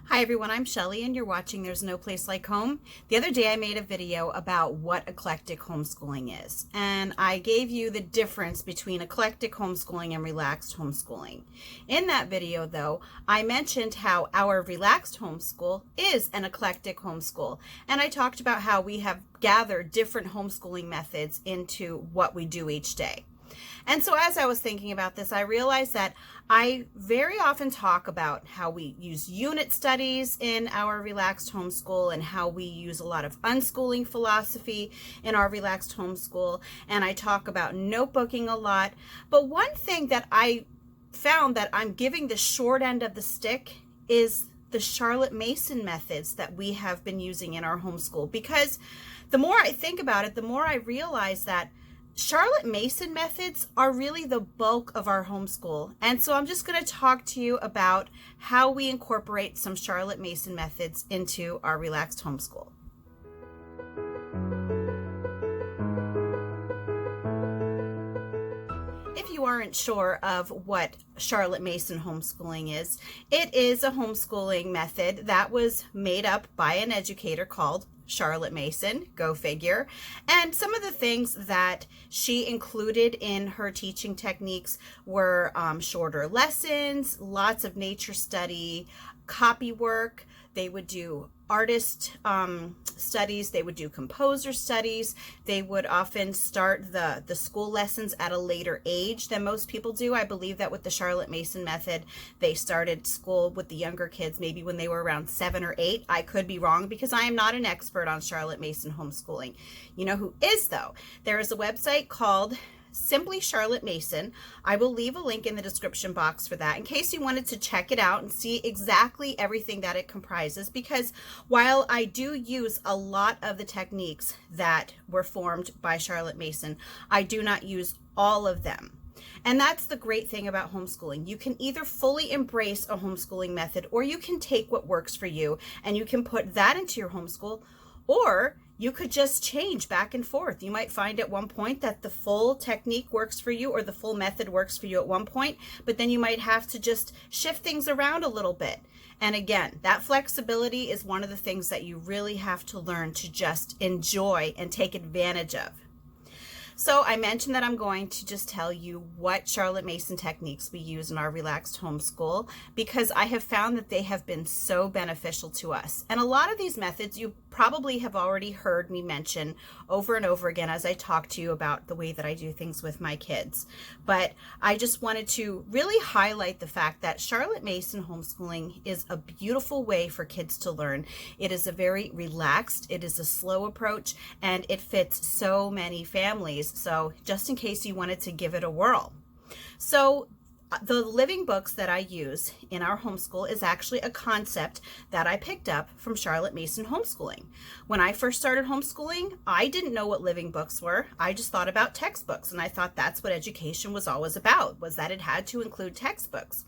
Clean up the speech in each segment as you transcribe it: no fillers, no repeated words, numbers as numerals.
Hi everyone, I'm Shelly and you're watching There's No Place Like Home. The other day I made a video about what eclectic homeschooling is, and I gave you the difference between eclectic homeschooling and relaxed homeschooling. In that video though, I mentioned how our relaxed homeschool is an eclectic homeschool, and I talked about how we have gathered different homeschooling methods into what we do each day. And so as I was thinking about this, I realized that I very often talk about how we use unit studies in our relaxed homeschool and how we use a lot of unschooling philosophy in our relaxed homeschool. And I talk about notebooking a lot. But one thing that I found that I'm giving the short end of the stick is the Charlotte Mason methods that we have been using in our homeschool. Because the more I think about it, the more I realize that Charlotte Mason methods are really the bulk of our homeschool. And so I'm just going to talk to you about how we incorporate some Charlotte Mason methods into our relaxed homeschool. If you aren't sure of what Charlotte Mason homeschooling is, it is a homeschooling method that was made up by an educator called Charlotte Mason, go figure. And some of the things that she included in her teaching techniques were shorter lessons, lots of nature study, copywork. They would do artist studies, they would do composer studies. They would often start the school lessons at a later age than most people do. I believe that with the Charlotte Mason method, they started school with the younger kids maybe when they were around 7 or 8. I could be wrong because I am not an expert on Charlotte Mason homeschooling. You know who is though? There is a website called Simply Charlotte Mason. I will leave a link in the description box for that in case you wanted to check it out and see exactly everything that it comprises, because while I do use a lot of the techniques that were formed by Charlotte Mason, I do not use all of them. And that's the great thing about homeschooling. You can either fully embrace a homeschooling method, or you can take what works for you and you can put that into your homeschool, or you could just change back and forth. You might find at one point that the full technique works for you or the full method works for you at one point, but then you might have to just shift things around a little bit. And again, that flexibility is one of the things that you really have to learn to just enjoy and take advantage of. So I mentioned that I'm going to just tell you what Charlotte Mason techniques we use in our relaxed homeschool, because I have found that they have been so beneficial to us. And a lot of these methods you probably have already heard me mention over and over again as I talk to you about the way that I do things with my kids. But I just wanted to really highlight the fact that Charlotte Mason homeschooling is a beautiful way for kids to learn. It is a very relaxed, it is a slow approach, and it fits so many families. So just in case you wanted to give it a whirl. So the living books that I use in our homeschool is actually a concept that I picked up from Charlotte Mason homeschooling. When I first started homeschooling, I didn't know what living books were. I just thought about textbooks, and I thought that's what education was always about, was that it had to include textbooks.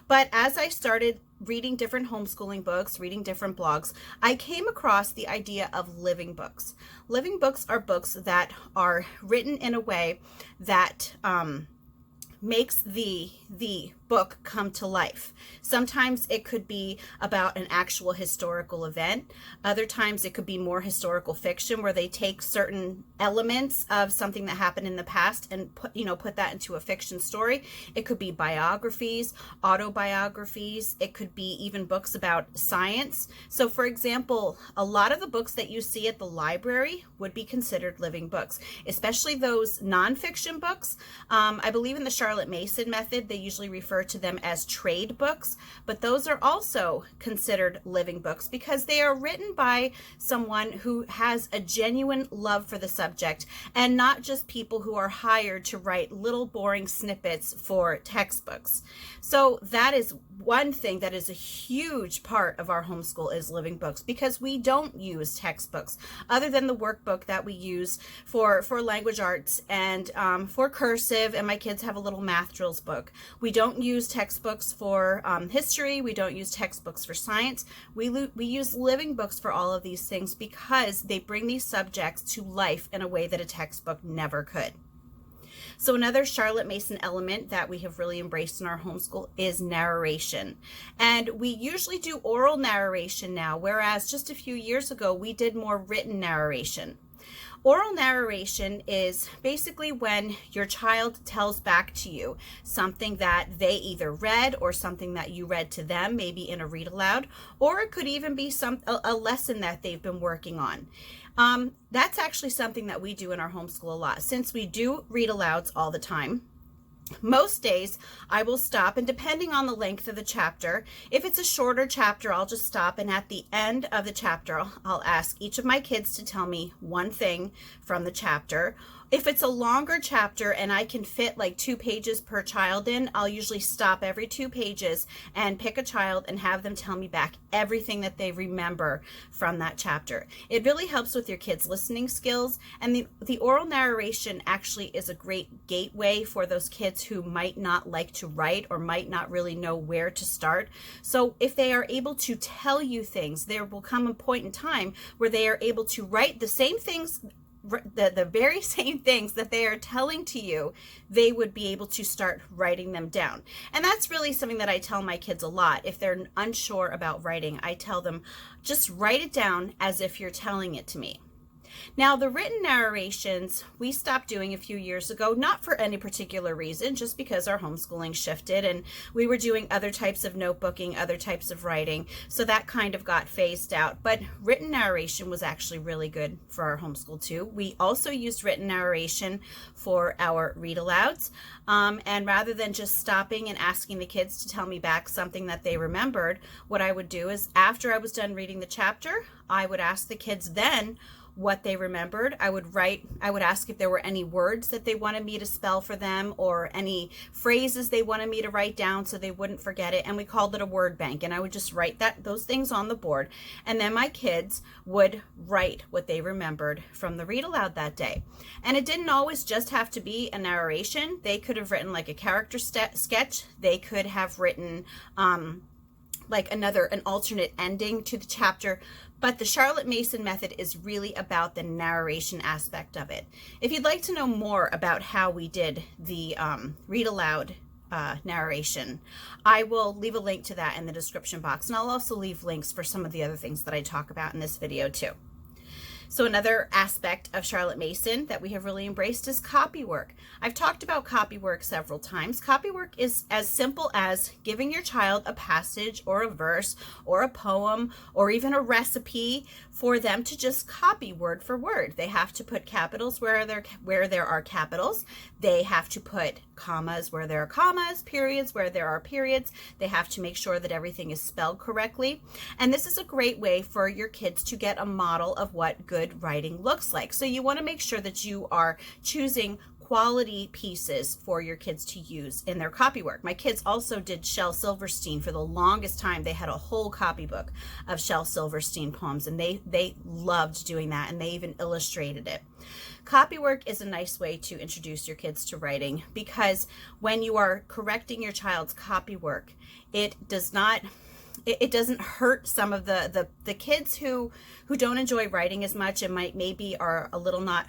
But as I started reading different homeschooling books, reading different blogs, I came across the idea of living books. Living books are books that are written in a way that makes the book come to life. Sometimes it could be about an actual historical event. Other times it could be more historical fiction, where they take certain elements of something that happened in the past and put that into a fiction story. It could be biographies, autobiographies. It could be even books about science. So for example, a lot of the books that you see at the library would be considered living books, especially those nonfiction books. I believe in the Charlotte Mason method, they usually refer to them as trade books, but those are also considered living books because they are written by someone who has a genuine love for the subject, and not just people who are hired to write little boring snippets for textbooks. So that is one thing that is a huge part of our homeschool, is living books, because we don't use textbooks other than the workbook that we use for language arts and for cursive, and my kids have a little math drills book. We don't use textbooks for history. We don't use textbooks for science. We use living books for all of these things because they bring these subjects to life in a way that a textbook never could. So another Charlotte Mason element that we have really embraced in our homeschool is narration. And we usually do oral narration now, whereas just a few years ago, we did more written narration. Oral narration is basically when your child tells back to you something that they either read or something that you read to them, maybe in a read aloud, or it could even be a lesson that they've been working on. That's actually something that we do in our homeschool a lot. Since we do read alouds all the time, most days I will stop, and depending on the length of the chapter, if it's a shorter chapter, I'll just stop, and at the end of the chapter, I'll ask each of my kids to tell me one thing from the chapter. If it's a longer chapter and I can fit like 2 pages per child in, I'll usually stop every 2 pages and pick a child and have them tell me back everything that they remember from that chapter. It really helps with your kids' listening skills, and the oral narration actually is a great gateway for those kids who might not like to write or might not really know where to start. So if they are able to tell you things, there will come a point in time where they are able to write the same things, the very same things that they are telling to you, they would be able to start writing them down. And that's really something that I tell my kids a lot. If they're unsure about writing, I tell them, just write it down as if you're telling it to me. Now, the written narrations we stopped doing a few years ago, not for any particular reason, just because our homeschooling shifted and we were doing other types of notebooking, other types of writing, so that kind of got phased out. But written narration was actually really good for our homeschool too. We also used written narration for our read alouds, and rather than just stopping and asking the kids to tell me back something that they remembered, what I would do is after I was done reading the chapter, I would ask the kids then what they remembered. I would ask if there were any words that they wanted me to spell for them or any phrases they wanted me to write down so they wouldn't forget it. And we called it a word bank. And I would just write those things on the board. And then my kids would write what they remembered from the read aloud that day. And it didn't always just have to be a narration. They could have written like a character sketch. They could have written like an alternate ending to the chapter. But the Charlotte Mason method is really about the narration aspect of it. If you'd like to know more about how we did the read aloud narration, I will leave a link to that in the description box. And I'll also leave links for some of the other things that I talk about in this video too. So another aspect of Charlotte Mason that we have really embraced is copywork. I've talked about copywork several times. Copywork is as simple as giving your child a passage or a verse or a poem or even a recipe for them to just copy word for word. They have to put capitals where there are capitals. They have to put commas where there are commas, periods where there are periods. They have to make sure that everything is spelled correctly. And this is a great way for your kids to get a model of what good writing looks like. So you want to make sure that you are choosing quality pieces for your kids to use in their copywork. My kids also did Shel Silverstein for the longest time. They had a whole copybook of Shel Silverstein poems, and they loved doing that, and they even illustrated it. Copywork is a nice way to introduce your kids to writing, because when you are correcting your child's copywork, it doesn't hurt some of the kids who don't enjoy writing as much and maybe are a little not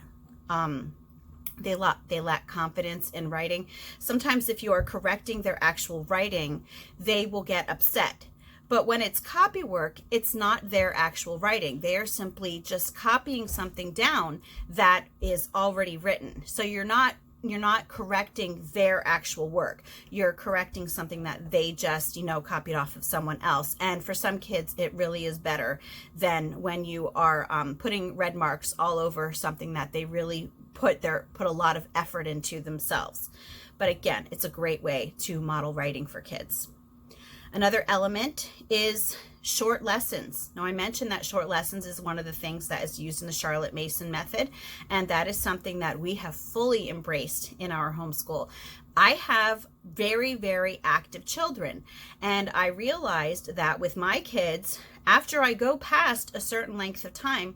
they lack confidence in writing. Sometimes if you are correcting their actual writing, they will get upset. But when it's copywork, it's not their actual writing. They are simply just copying something down that is already written. So you're not correcting their actual work. You're correcting something that they just, copied off of someone else. And for some kids, it really is better than when you are putting red marks all over something that they really put a lot of effort into themselves. But again, it's a great way to model writing for kids. Another element is short lessons. Now, I mentioned that short lessons is one of the things that is used in the Charlotte Mason method, and that is something that we have fully embraced in our homeschool. I have very, very active children, and I realized that with my kids, after I go past a certain length of time,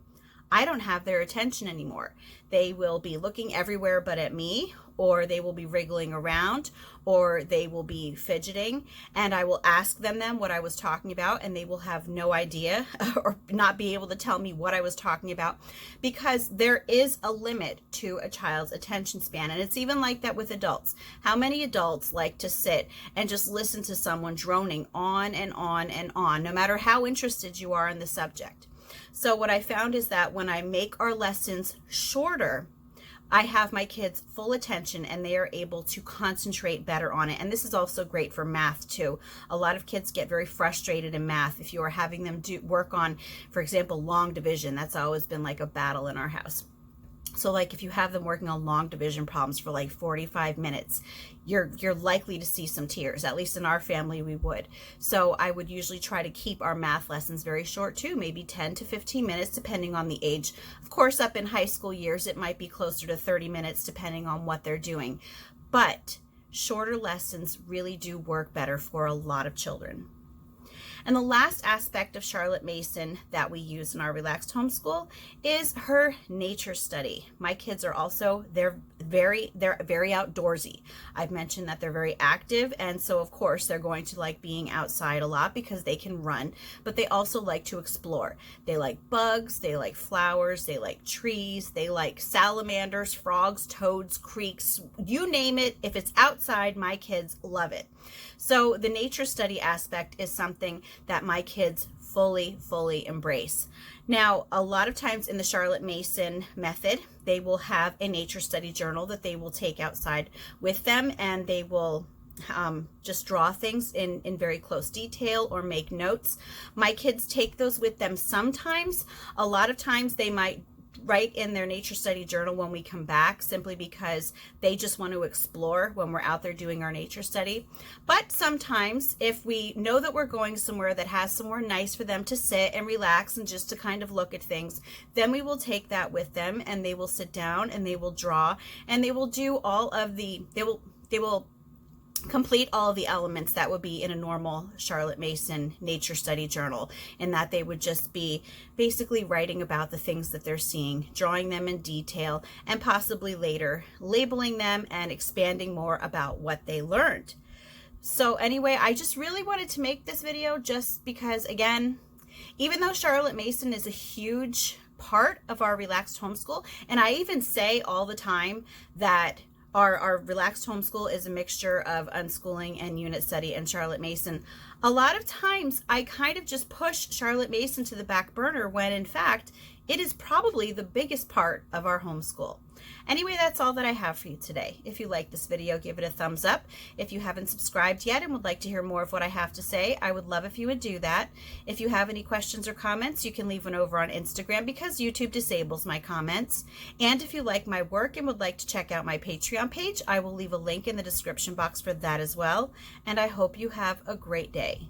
I don't have their attention anymore. They will be looking everywhere but at me, or they will be wriggling around, or they will be fidgeting, and I will ask them what I was talking about, and they will have no idea or not be able to tell me what I was talking about, because there is a limit to a child's attention span. And it's even like that with adults. How many adults like to sit and just listen to someone droning on and on and on, no matter how interested you are in the subject? So what I found is that when I make our lessons shorter, I have my kids' full attention and they are able to concentrate better on it. And this is also great for math too. A lot of kids get very frustrated in math if you are having them work on, for example, long division. That's always been like a battle in our house. So like if you have them working on long division problems for like 45 minutes, you're likely to see some tears. At least in our family, we would. So I would usually try to keep our math lessons very short too, maybe 10 to 15 minutes, depending on the age. Of course, up in high school years, it might be closer to 30 minutes, depending on what they're doing. But shorter lessons really do work better for a lot of children. And the last aspect of Charlotte Mason that we use in our relaxed homeschool is her nature study. My kids are also, they're very outdoorsy. I've mentioned that they're very active, and so of course they're going to like being outside a lot because they can run, but they also like to explore. They like bugs, they like flowers, they like trees, they like salamanders, frogs, toads, creeks, you name it. If it's outside, my kids love it. So the nature study aspect is something that my kids fully embrace. Now, a lot of times in the Charlotte Mason method, they will have a nature study journal that they will take outside with them, and they will just draw things in very close detail or make notes. My kids take those with them sometimes. A lot of times they might write in their nature study journal when we come back, simply because they just want to explore when we're out there doing our nature study. But sometimes if we know that we're going somewhere that has somewhere nice for them to sit and relax and just to kind of look at things, then we will take that with them, and they will sit down and they will draw, and they will do all of the, they will complete all of the elements that would be in a normal Charlotte Mason nature study journal, in that they would just be basically writing about the things that they're seeing, drawing them in detail, and possibly later labeling them and expanding more about what they learned. So anyway, I just really wanted to make this video just because, again, even though Charlotte Mason is a huge part of our relaxed homeschool, and I even say all the time that our relaxed homeschool is a mixture of unschooling and unit study and Charlotte Mason, a lot of times I kind of just push Charlotte Mason to the back burner when in fact it is probably the biggest part of our homeschool. Anyway, that's all that I have for you today. If you like this video, give it a thumbs up. If you haven't subscribed yet and would like to hear more of what I have to say, I would love if you would do that. If you have any questions or comments, you can leave one over on Instagram because YouTube disables my comments. And if you like my work and would like to check out my Patreon page, I will leave a link in the description box for that as well. And I hope you have a great day.